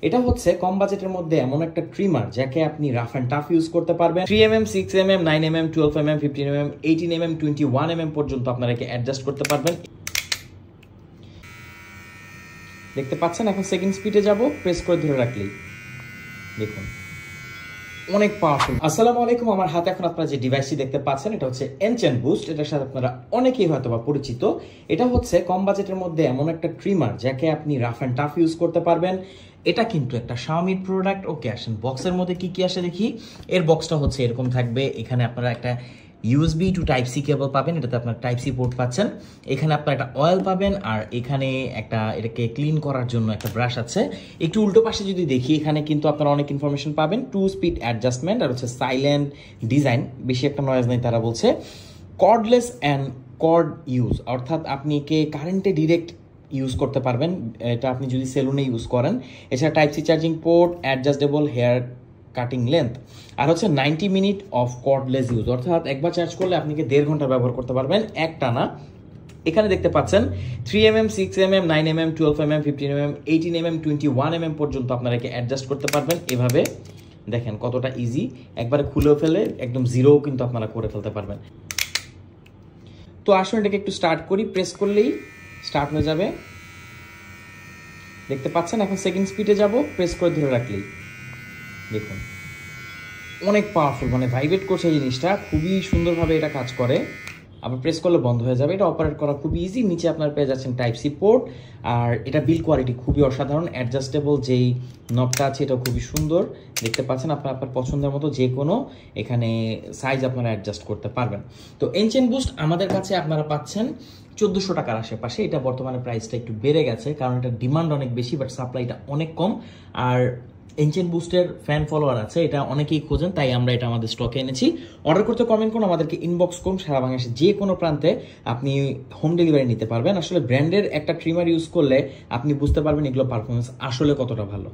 এটা হচ্ছে কম বাজেটের মধ্যে এমন একটা ট্রিমার যাকে আপনি রাফ অ্যান্ড টাফ ইউজ করতে পারবেন। 3mm, 6mm, 9mm, 12mm, 15mm, 18mm, 21mm পর্যন্ত আপনারা একে অ্যাডজাস্ট করতে পারবেন। দেখতে পাচ্ছেন, এখন সেকেন্ড স্পিডে যাব, প্রেস করে ধরে রাখলেই দেখুন অনেক পাওয়ারফুল। আসসালামু আলাইকুম, আমার হাতে এখন আপনারা যে ডিভাইসটি দেখতে পাচ্ছেন এটা হচ্ছে এনচেন্ট বুস্ট। এটার সাথে আপনারা অনেকেই হয়তো বা পরিচিত। এটা হচ্ছে কম বাজেটের মধ্যে এমন একটা ট্রিমার যাকে আপনি রাফ অ্যান্ড টাফ ইউজ করতে পারবেন। এটা কিন্তু একটা Xiaomi প্রোডাক্ট। ওকে, আসেন বক্সের মধ্যে কি কি আসে দেখি। এর বক্সটা হচ্ছে এরকম থাকবে। এখানে আপনারা একটা USB to type C cable পাবেন, এটাতে আপনার টাইপ সি পোর্ট পাচ্ছেন। এখানে আপনার একটা অয়েল পাবেন, আর এখানে একটা এটাকে ক্লিন করার জন্য একটা ব্রাশ আছে। একটু উল্টো পাশে যদি দেখি, এখানে কিন্তু আপনারা অনেক ইনফরমেশন পাবেন। 2 স্পিড অ্যাডজাস্টমেন্ট, আর হচ্ছে সাইলেন্ট ডিজাইন, বেশি একটা নয়েজ নেই তারা বলছে। কর্ডলেস অ্যান্ড কর্ড ইউজ, অর্থাৎ আপনি কে কারেন্টে ডিরেক্ট ইউজ করতে পারবেন, এটা আপনি যদি সেলুনে ইউজ করেন। এছাড়া type C charging port, adjustable hair cutting length, আর হচ্ছে 90 মিনিট অফ কর্ডলেস ইউজ, অর্থাৎ একবার চার্জ করলে আপনি 1.5 ঘন্টা ব্যবহার করতে পারবেন একটানা। এখানে দেখতে পাচ্ছেন 3mm, 6mm, 9mm, 12mm, 15mm, 18mm, 21mm পর্যন্ত আপনারা একে অ্যাডজাস্ট করতে পারবেন। এভাবে দেখেন কতটা ইজি, একবারে খুলেও ফেলে একদম জিরোও কিন্তু আপনারা করে ফেলতে পারবেন। তো আসুন এটাকে একটু স্টার্ট করি, প্রেস করলেই স্টার্ট হয়ে যাবে। দেখতে পাচ্ছেন, এখন সেকেন্ড স্পিডে যাব, প্রেস করে ধরে রাখলেই দেখুন অনেক পাওয়ারফুল, মানে ভাইব্রেট করছে এই জিনিসটা, খুবই সুন্দরভাবে এটা কাজ করে। আবার প্রেস করলে বন্ধ হয়ে যাবে। এটা অপারেট করা খুবই ইজি। নিচে আপনার পেয়ে যাচ্ছেন টাইপ সি পোর্ট, আর এটা বিল্ড কোয়ালিটি খুবই অসাধারণ। অ্যাডজাস্টেবল যেই নবটা আছে এটা খুবই সুন্দর। দেখতে পাচ্ছেন, আপনার পছন্দের মতো যে কোনো এখানে সাইজ আপনারা অ্যাডজাস্ট করতে পারবেন। তো এনচেন্ট বুস্ট আমাদের কাছে আপনারা পাচ্ছেন 1400 টাকার আশেপাশে। এটা বর্তমানে প্রাইসটা একটু বেড়ে গেছে, কারণ এটা ডিমান্ড অনেক বেশি, বাট সাপ্লাইটা অনেক কম। আর এনচেন্ট বুস্টের ফ্যান ফলোয়ার আছে, এটা অনেকেই খোঁজেন, তাই আমরা এটা আমাদের স্টকে এনেছি। অর্ডার করতে কমেন্ট করুন, আমাদেরকে ইনবক্স করুন। সারা বাংলাদেশের যে কোনো প্রান্তে আপনি হোম ডেলিভারি নিতে পারবেন। আসলে ব্র্যান্ডের একটা ট্রিমার ইউজ করলে আপনি বুঝতে পারবেন এগুলো পারফরমেন্স আসলে কতটা ভালো।